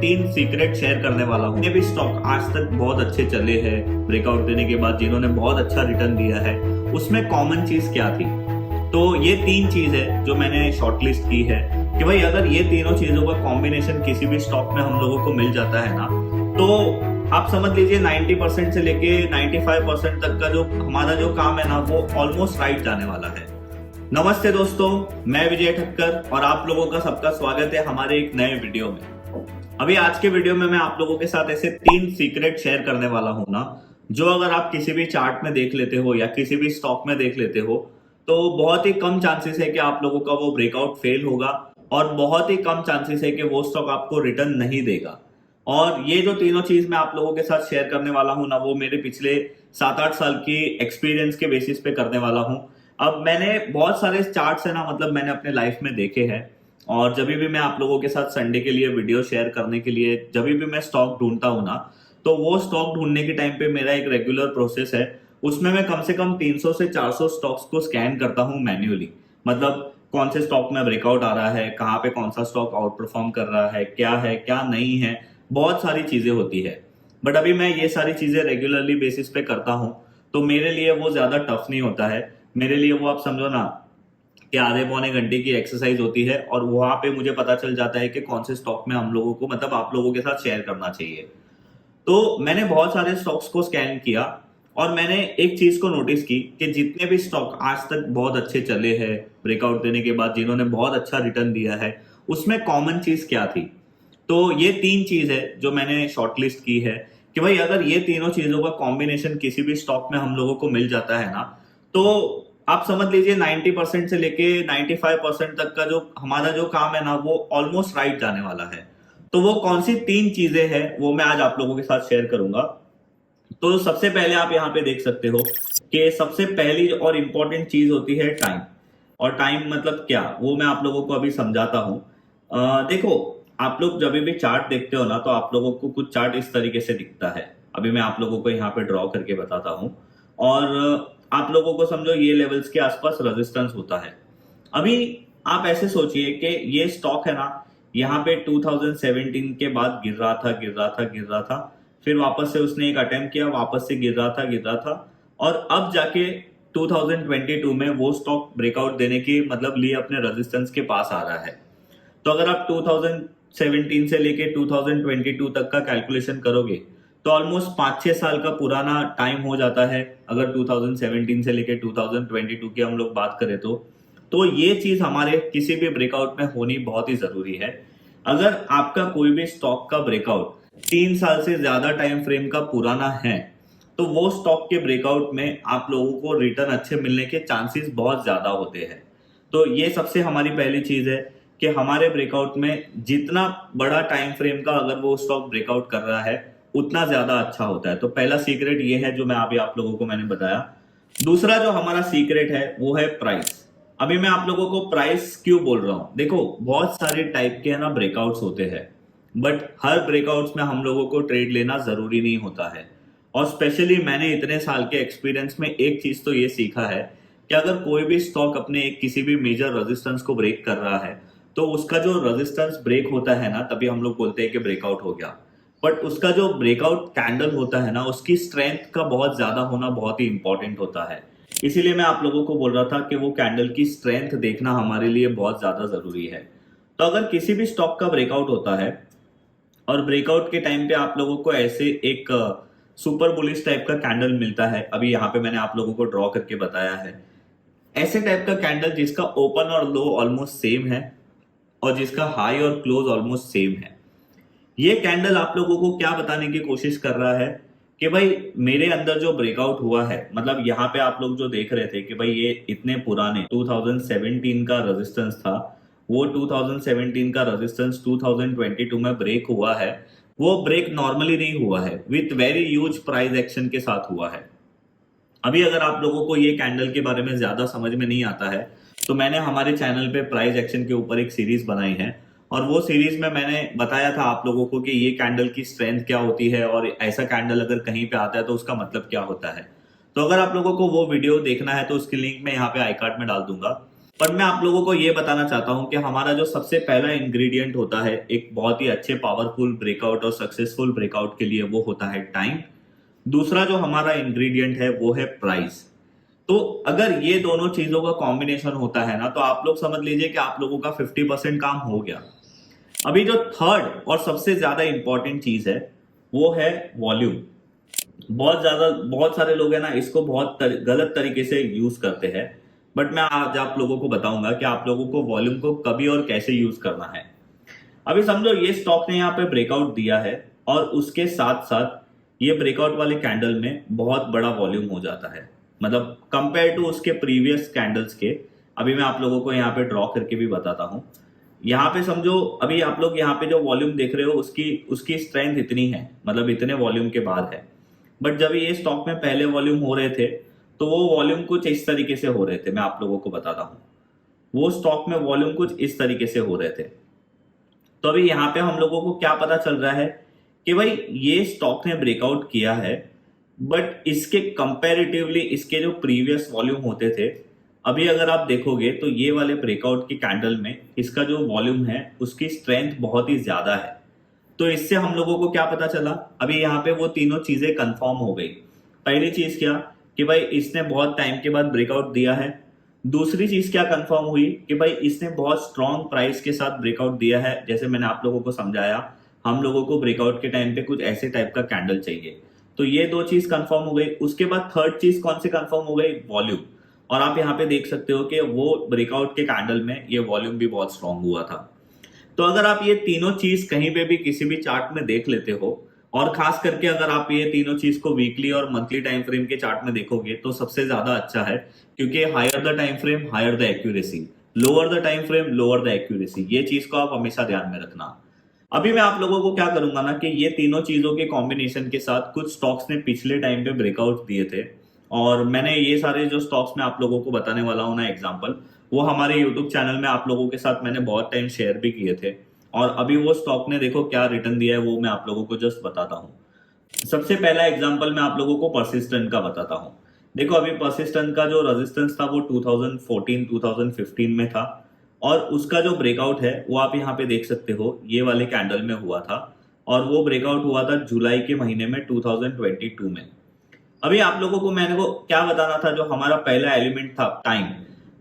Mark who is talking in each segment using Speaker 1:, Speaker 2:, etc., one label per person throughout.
Speaker 1: तीन secret share करने वाला हूँ। ये भी स्टॉक आज तक बहुत अच्छे चले हैं ब्रेकआउट देने के बाद, जिन्होंने बहुत अच्छा रिटर्न दिया है, उसमें कॉमन चीज क्या थी? तो ये तीन चीज है जो मैंने शॉर्टलिस्ट की है कि भाई अगर ये तीनों चीजों का कॉम्बिनेशन किसी भी स्टॉक में हम लोगों को मिल जाता है ना, तो आप समझ लीजिए 90% से लेके 95% तक का जो हमारा जो काम है ना, वो ऑलमोस्ट राइट जाने वाला है। नमस्ते दोस्तों, मैं विजय ठक्कर और आप लोगों का सबका स्वागत है हमारे एक नए वीडियो में। अभी आज के वीडियो में मैं आप लोगों के साथ ऐसे तीन सीक्रेट शेयर करने वाला हूं ना, जो अगर आप किसी भी चार्ट में देख लेते हो या किसी भी स्टॉक में देख लेते हो, तो बहुत ही कम चांसेस है कि आप लोगों का वो ब्रेकआउट फेल होगा और बहुत ही कम चांसेस है कि वो स्टॉक आपको रिटर्न नहीं देगा। और ये जो तीनों चीज मैं आप लोगों के साथ शेयर करने वाला हूं ना, वो मेरे पिछले 7-8 साल की एक्सपीरियंस के बेसिस पे करने वाला हूं। अब मैंने बहुत सारे चार्ट्स है ना, मतलब मैंने अपने लाइफ में देखे हैं, और जब भी मैं आप लोगों के साथ संडे के लिए वीडियो शेयर करने के लिए जब भी मैं स्टॉक ढूंढता हूं ना, तो वो स्टॉक ढूंढने के टाइम पे मेरा एक रेगुलर प्रोसेस है। उसमें मैं कम से कम 300 से 400 स्टॉक्स को स्कैन करता हूं मैन्युअली। मतलब कौन से स्टॉक में ब्रेकआउट आ रहा है, कहाँ पे कौन सा स्टॉक आउट परफॉर्म कर रहा है क्या नहीं है, बहुत सारी चीजें होती है। बट अभी मैं ये सारी चीजें रेगुलरली बेसिस पे करता हूँ, तो मेरे लिए वो ज्यादा टफ नहीं होता है। मेरे लिए वो आप समझो ना कि आधे पौने घंटे की एक्सरसाइज होती है, और वहां पे मुझे पता चल जाता है कि कौन से स्टॉक में हम लोगों को, मतलब आप लोगों के साथ शेयर करना चाहिए। तो मैंने बहुत सारे स्टॉक्स को स्कैन किया और मैंने एक चीज को नोटिस की कि जितने भी स्टॉक आज तक बहुत अच्छे चले हैं ब्रेकआउट देने के बाद, जिन्होंने बहुत अच्छा रिटर्न दिया है, उसमें कॉमन चीज क्या थी? तो ये तीन चीज है जो मैंने शॉर्टलिस्ट की है कि भाई अगर ये तीनों चीजों का कॉम्बिनेशन किसी भी स्टॉक में हम लोगों को मिल जाता है ना, तो आप समझ लीजिए 90% से लेके 95% तक का जो हमारा जो काम है ना, वो ऑलमोस्ट राइट जाने वाला है। तो वो कौन सी तीन चीजें हैं वो मैं आज आप लोगों के साथ शेयर करूंगा। तो सबसे पहले आप यहाँ पे देख सकते हो कि सबसे पहली और इंपॉर्टेंट चीज होती है टाइम। और टाइम मतलब क्या, वो मैं आप लोगों को अभी समझाता हूँ। देखो, आप लोग जब भी चार्ट देखते हो ना, तो आप लोगों को कुछ चार्ट इस तरीके से दिखता है। अभी मैं आप लोगों को यहाँ पे ड्रॉ करके बताता हूँ। और आप लोगों को समझो ये लेवल्स के आसपास रेजिस्टेंस होता है। अभी आप ऐसे सोचिए कि ये स्टॉक है ना, यहाँ पे 2017 के बाद गिर रहा था, फिर वापस से उसने एक अटेम्प्ट किया, वापस से गिर रहा था, और अब जाके 2022 में वो स्टॉक ब्रेकआउट देने की मतलब लिए अपने रेजिस्टेंस के पास आ रहा है। तो अगर आप 2017 से लेके 2022 तक का कैलकुलेशन करोगे, तो ऑलमोस्ट 5-6 साल का पुराना टाइम हो जाता है। अगर 2017 से लेके 2022 की हम लोग बात करें तो ये चीज हमारे किसी भी ब्रेकआउट में होनी बहुत ही जरूरी है। अगर आपका कोई भी स्टॉक का ब्रेकआउट 3 साल से ज्यादा टाइम फ्रेम का पुराना है, तो वो स्टॉक के ब्रेकआउट में आप लोगों को रिटर्न अच्छे मिलने के चांसेस बहुत ज्यादा होते हैं। तो ये सबसे हमारी पहली चीज है कि हमारे ब्रेकआउट में जितना बड़ा टाइम फ्रेम का अगर वो स्टॉक ब्रेकआउट कर रहा है, उतना ज्यादा अच्छा होता है। तो पहला सीक्रेट ये है जो मैं अभी आप लोगों को मैंने बताया। दूसरा जो हमारा सीक्रेट है वो है प्राइस। अभी मैं आप लोगों को प्राइस क्यों बोल रहा हूं, देखो बहुत सारे टाइप के है ना ब्रेकआउट्स होते हैं, बट हर ब्रेकआउट्स में हम लोगों को ट्रेड लेना जरूरी नहीं होता है। और स्पेशली मैंने इतने साल के एक्सपीरियंस में एक चीज तो ये सीखा है कि अगर कोई भी स्टॉक अपने एक किसी भी मेजर रेजिस्टेंस को ब्रेक कर रहा है, तो उसका जो रेजिस्टेंस ब्रेक होता है ना, तभी हम लोग बोलते हैं कि ब्रेकआउट हो गया। बट उसका जो ब्रेकआउट कैंडल होता है ना, उसकी स्ट्रेंथ का बहुत ज्यादा होना बहुत ही इंपॉर्टेंट होता है। इसीलिए मैं आप लोगों को बोल रहा था कि वो कैंडल की स्ट्रेंथ देखना हमारे लिए बहुत ज्यादा जरूरी है। तो अगर किसी भी स्टॉक का ब्रेकआउट होता है और ब्रेकआउट के टाइम पे आप लोगों को ऐसे एक सुपर बुलिश टाइप का कैंडल मिलता है, अभी यहाँ पे मैंने आप लोगों को ड्रॉ करके बताया है, ऐसे टाइप का कैंडल जिसका ओपन और लो ऑलमोस्ट सेम है और जिसका हाई और क्लोज ऑलमोस्ट सेम है, ये कैंडल आप लोगों को क्या बताने की कोशिश कर रहा है कि भाई मेरे अंदर जो ब्रेकआउट हुआ है, मतलब यहाँ पे आप लोग जो देख रहे थे कि भाई ये इतने पुराने 2017 का रेजिस्टेंस था, वो 2017 का रेजिस्टेंस 2022 में ब्रेक हुआ है। वो ब्रेक नॉर्मली नहीं हुआ है, with very huge price action के साथ हुआ है। अभी अगर आप लोगों को ये कैंडल के बारे में ज्यादा समझ में नहीं आता है, तो मैंने हमारे चैनल पे प्राइस एक्शन के ऊपर एक सीरीज बनाई है, और वो सीरीज में मैंने बताया था आप लोगों को कि ये कैंडल की स्ट्रेंथ क्या होती है, और ऐसा कैंडल अगर कहीं पे आता है तो उसका मतलब क्या होता है। तो अगर आप लोगों को वो वीडियो देखना है तो उसकी लिंक मैं यहाँ पे आई कार्ड में डाल दूंगा। पर मैं आप लोगों को ये बताना चाहता हूं कि हमारा जो सबसे पहला इंग्रेडिएंट होता है एक बहुत ही अच्छे पावरफुल ब्रेकआउट और सक्सेसफुल ब्रेकआउट के लिए, वो होता है टाइम। दूसरा जो हमारा इंग्रेडिएंट है वो है प्राइस। तो अगर ये दोनों चीजों का कॉम्बिनेशन होता है ना, तो आप लोग समझ लीजिए कि आप लोगों का 50% काम हो गया। अभी जो थर्ड और सबसे ज्यादा इंपॉर्टेंट चीज है वो है वॉल्यूम। बहुत सारे लोग हैं ना, इसको गलत तरीके से यूज करते हैं। बट मैं आज आप लोगों को बताऊंगा कि आप लोगों को वॉल्यूम को कभी और कैसे यूज करना है। अभी समझो ये स्टॉक ने यहाँ पे ब्रेकआउट दिया है और उसके साथ साथ ये ब्रेकआउट वाले कैंडल में बहुत बड़ा वॉल्यूम हो जाता है, मतलब कंपेयर टू उसके प्रीवियस कैंडल्स के। अभी मैं आप लोगों को यहाँ पे ड्रॉ करके भी बताता हूँ। यहाँ पे समझो अभी आप लोग यहाँ पे जो वॉल्यूम देख रहे हो उसकी उसकी स्ट्रेंथ इतनी है, मतलब इतने वॉल्यूम के बाद है। बट जब ये स्टॉक में पहले वॉल्यूम हो रहे थे तो वो वॉल्यूम कुछ इस तरीके से हो रहे थे। मैं आप लोगों को बताता हूँ, वो स्टॉक में वॉल्यूम कुछ इस तरीके से हो रहे थे। तो अभी यहाँ पे हम लोगों को क्या पता चल रहा है कि भाई ये स्टॉक ने ब्रेकआउट किया है, बट इसके कंपैरेटिवली इसके जो प्रीवियस वॉल्यूम होते थे, अभी अगर आप देखोगे तो ये वाले ब्रेकआउट की कैंडल में इसका जो वॉल्यूम है उसकी स्ट्रेंथ बहुत ही ज्यादा है। तो इससे हम लोगों को क्या पता चला, अभी यहाँ पे वो तीनों चीजें कंफर्म हो गई। पहली चीज क्या कि भाई इसने बहुत टाइम के बाद ब्रेकआउट दिया है। दूसरी चीज क्या कंफर्म हुई कि भाई इसने बहुत स्ट्रॉन्ग प्राइस के साथ ब्रेकआउट दिया है। जैसे मैंने आप लोगों को समझाया, हम लोगों को ब्रेकआउट के टाइम पे कुछ ऐसे टाइप का कैंडल चाहिए। तो ये दो चीज कंफर्म हो गई। उसके बाद थर्ड चीज कौन सी कंफर्म हो गई, वॉल्यूम। और आप यहाँ पे देख सकते हो कि वो ब्रेकआउट के कैंडल में ये वॉल्यूम भी बहुत स्ट्रांग हुआ था। तो अगर आप ये तीनों चीज कहीं पे भी किसी भी चार्ट में देख लेते हो, और खास करके अगर आप ये तीनों चीज को वीकली और मंथली टाइम फ्रेम के चार्ट में देखोगे तो सबसे ज्यादा अच्छा है, क्योंकि higher the time frame higher the accuracy, lower the time frame lower the accuracy. ये चीज को आप हमेशा ध्यान में रखना। अभी मैं आप लोगों को क्या करूंगा ना कि ये तीनों चीजों के कॉम्बिनेशन के साथ कुछ स्टॉक्स ने पिछले टाइम पे ब्रेकआउट दिए थे, और मैंने ये सारे जो स्टॉक्स में आप लोगों को बताने वाला हूं ना एग्जांपल, वो हमारे यूट्यूब चैनल में आप लोगों के साथ मैंने बहुत टाइम शेयर भी किए थे। और अभी वो स्टॉक ने देखो क्या रिटर्न दिया है, वो मैं आप लोगों को जस्ट बताता हूँ। सबसे पहला एग्जांपल मैं आप लोगों को परसिस्टेंट का बताता हूँ। देखो अभी परसिस्टेंट का जो रेजिस्टेंस था वो 2014-2015 में था, और उसका जो ब्रेकआउट है वो आप यहाँ पे देख सकते हो, ये वाले कैंडल में हुआ था। और वो ब्रेकआउट हुआ था जुलाई के महीने में 2022 में। अभी आप लोगों को मैंने को क्या बताना था, जो हमारा पहला एलिमेंट था टाइम।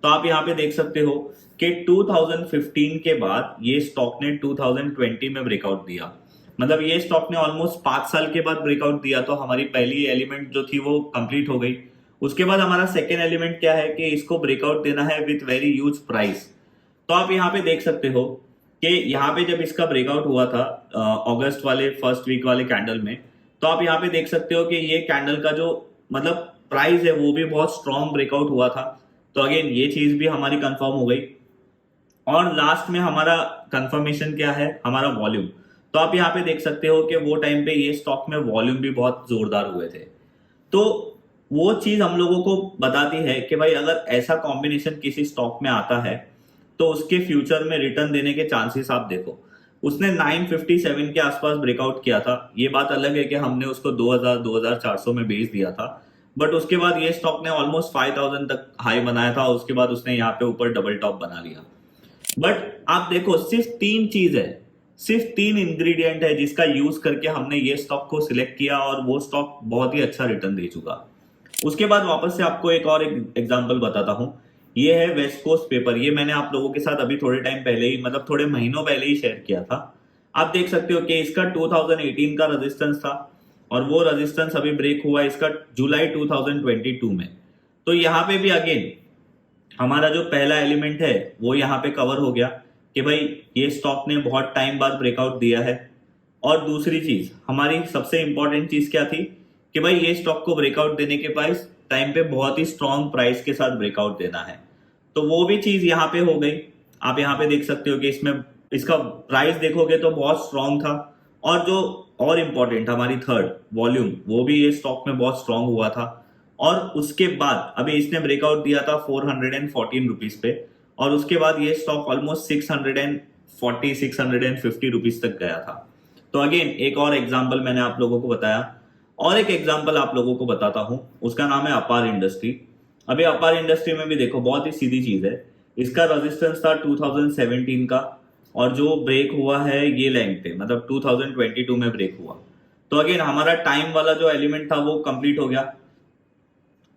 Speaker 1: तो आप यहाँ पे देख सकते हो कि 2015 के बाद ये स्टॉक ने 2020 में ब्रेकआउट दिया। मतलब ये स्टॉक ने ऑलमोस्ट 5 साल के बाद ब्रेकआउट दिया। तो हमारी पहली एलिमेंट जो थी वो कंप्लीट हो गई। उसके बाद हमारा सेकेंड एलिमेंट क्या है कि इसको ब्रेकआउट देना है विथ वेरी ह्यूज प्राइस। तो आप यहाँ पे देख सकते हो कि यहाँ पे जब इसका ब्रेकआउट हुआ था अगस्त वाले फर्स्ट वीक वाले कैंडल में, तो आप यहाँ पे देख सकते हो कि ये कैंडल का जो मतलब प्राइस है वो भी बहुत स्ट्रॉन्ग ब्रेकआउट हुआ था। तो अगेन ये चीज भी हमारी कंफर्म हो गई। और लास्ट में हमारा कंफर्मेशन क्या है, हमारा वॉल्यूम। तो आप यहाँ पे देख सकते हो कि वो टाइम पे ये स्टॉक में वॉल्यूम भी बहुत जोरदार हुए थे। तो वो चीज हम लोगों को बताती है कि भाई अगर ऐसा कॉम्बिनेशन किसी स्टॉक में आता है तो उसके फ्यूचर में रिटर्न देने के चांसेस आप देखो। उसने 957 के आसपास ब्रेकआउट किया था। ये बात अलग है कि हमने उसको 2000-2400 में बेच दिया था, बट उसके बाद ये स्टॉक ने ऑलमोस्ट 5000 तक हाई बनाया था। उसके बाद उसने यहाँ पे ऊपर डबल टॉप बना लिया। बट आप देखो सिर्फ 3 चीज है, सिर्फ 3 इंग्रेडिएंट है जिसका यूज करके हमने ये स्टॉक को सिलेक्ट किया, और वो स्टॉक बहुत ही अच्छा रिटर्न दे चुका। उसके बाद वापस से आपको एक और एग्जांपल बताता हूं। ये है वेस्ट कोस्ट पेपर। ये मैंने आप लोगों के साथ अभी थोड़े टाइम पहले ही, मतलब थोड़े महीनों पहले ही शेयर किया था। आप देख सकते हो कि इसका 2018 का रेजिस्टेंस था, और वो रेजिस्टेंस अभी ब्रेक हुआ इसका जुलाई 2022 में। तो यहाँ पे भी अगेन हमारा जो पहला एलिमेंट है वो यहाँ पे कवर हो गया कि भाई ये स्टॉक ने बहुत टाइम बाद ब्रेकआउट दिया है। और दूसरी चीज, हमारी सबसे इंपॉर्टेंट चीज क्या थी कि भाई ये स्टॉक को ब्रेकआउट देने के पास टाइम पे बहुत ही स्ट्रॉन्ग प्राइस के साथ ब्रेकआउट देना है। तो वो भी चीज यहाँ पे हो गई। आप यहाँ पे देख सकते हो कि इसमें इसका प्राइस देखोगे तो बहुत स्ट्रॉन्ग था। और जो और इम्पोर्टेंट हमारी थर्ड वॉल्यूम, वो भी ये स्टॉक में बहुत स्ट्रॉन्ग हुआ था। और उसके बाद अभी इसने ब्रेकआउट दिया था 414 रुपीज पे, और उसके बाद ये स्टॉक ऑलमोस्ट 640-650 रुपीज तक गया था। तो अगेन एक और एग्जाम्पल मैंने आप लोगों को बताया, और एक एग्जाम्पल आप लोगों को बताता हूं। उसका नाम है अपार इंडस्ट्री। अभी अपार इंडस्ट्री में भी देखो बहुत ही सीधी चीज है इसका रेजिस्टेंस था 2017 का, और जो ब्रेक हुआ है ये लेंथ पे, मतलब 2022 में ब्रेक हुआ। तो अगेन हमारा टाइम वाला जो एलिमेंट था वो कंप्लीट हो गया।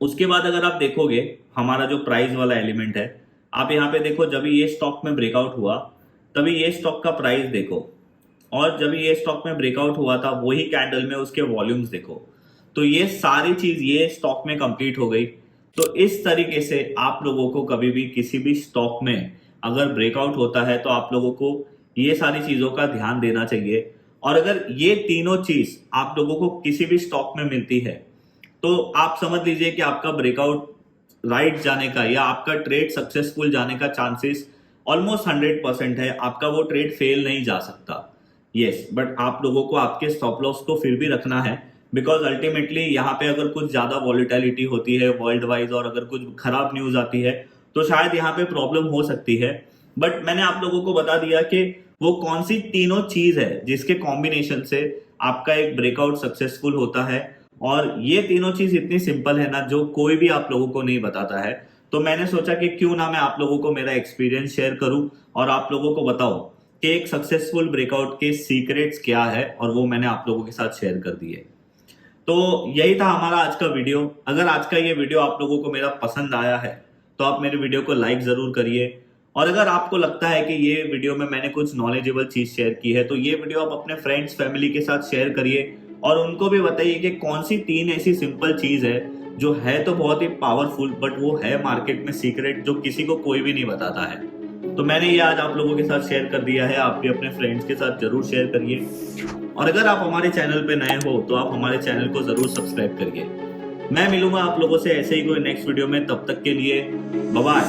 Speaker 1: उसके बाद अगर आप देखोगे हमारा जो प्राइस वाला एलिमेंट है, आप यहाँ पे देखो जब ये स्टॉक में ब्रेकआउट हुआ तभी ये स्टॉक का प्राइस देखो, और जब ये स्टॉक में ब्रेकआउट हुआ था वही कैंडल में उसके वॉल्यूम्स देखो। तो ये सारी चीज ये स्टॉक में कंप्लीट हो गई। तो इस तरीके से आप लोगों को कभी भी किसी भी स्टॉक में अगर ब्रेकआउट होता है तो आप लोगों को ये सारी चीजों का ध्यान देना चाहिए। और अगर ये तीनों चीज आप लोगों को किसी भी स्टॉक में मिलती है तो आप समझ लीजिए कि आपका ब्रेकआउट राइट जाने का या आपका ट्रेड सक्सेसफुल जाने का चांसेस ऑलमोस्ट 100% है। आपका वो ट्रेड फेल नहीं जा सकता। यस, बट आप लोगों को आपके स्टॉप लॉस को फिर भी रखना है, बिकॉज अल्टीमेटली यहाँ पे अगर कुछ ज्यादा वॉलिटिलिटी होती है वर्ल्ड वाइज और अगर कुछ खराब न्यूज आती है तो शायद यहाँ पे प्रॉब्लम हो सकती है। बट मैंने आप लोगों को बता दिया कि वो कौन सी तीनों चीज है जिसके कॉम्बिनेशन से आपका एक ब्रेकआउट सक्सेसफुल होता है। और ये तीनों चीज इतनी सिंपल है ना, जो कोई भी आप लोगों को नहीं बताता है। तो मैंने सोचा कि क्यों ना मैं आप लोगों को मेरा एक्सपीरियंस शेयर करूं और आप लोगों को बताऊं कि एक सक्सेसफुल ब्रेकआउट के सीक्रेट्स क्या है, और वो मैंने आप लोगों के साथ शेयर कर दिए। तो यही था हमारा आज का वीडियो। अगर आज का ये वीडियो आप लोगों को मेरा पसंद आया है तो आप मेरे वीडियो को लाइक जरूर करिए। और अगर आपको लगता है कि ये वीडियो में मैंने कुछ नॉलेजेबल चीज शेयर की है तो ये वीडियो आप अपने फ्रेंड्स फैमिली के साथ शेयर करिए, और उनको भी बताइए कि कौन सी तीन ऐसी सिंपल चीज है जो है तो बहुत ही पावरफुल, बट वो है मार्केट में सीक्रेट जो किसी को कोई भी नहीं बताता है। तो मैंने ये आज आप लोगों के साथ शेयर कर दिया है, आप भी अपने फ्रेंड्स के साथ जरूर शेयर करिए। और अगर आप हमारे चैनल पे नए हो तो आप हमारे चैनल को जरूर सब्सक्राइब करिए। मैं मिलूंगा आप लोगों से ऐसे ही कोई नेक्स्ट वीडियो में, तब तक के लिए बाय बाय।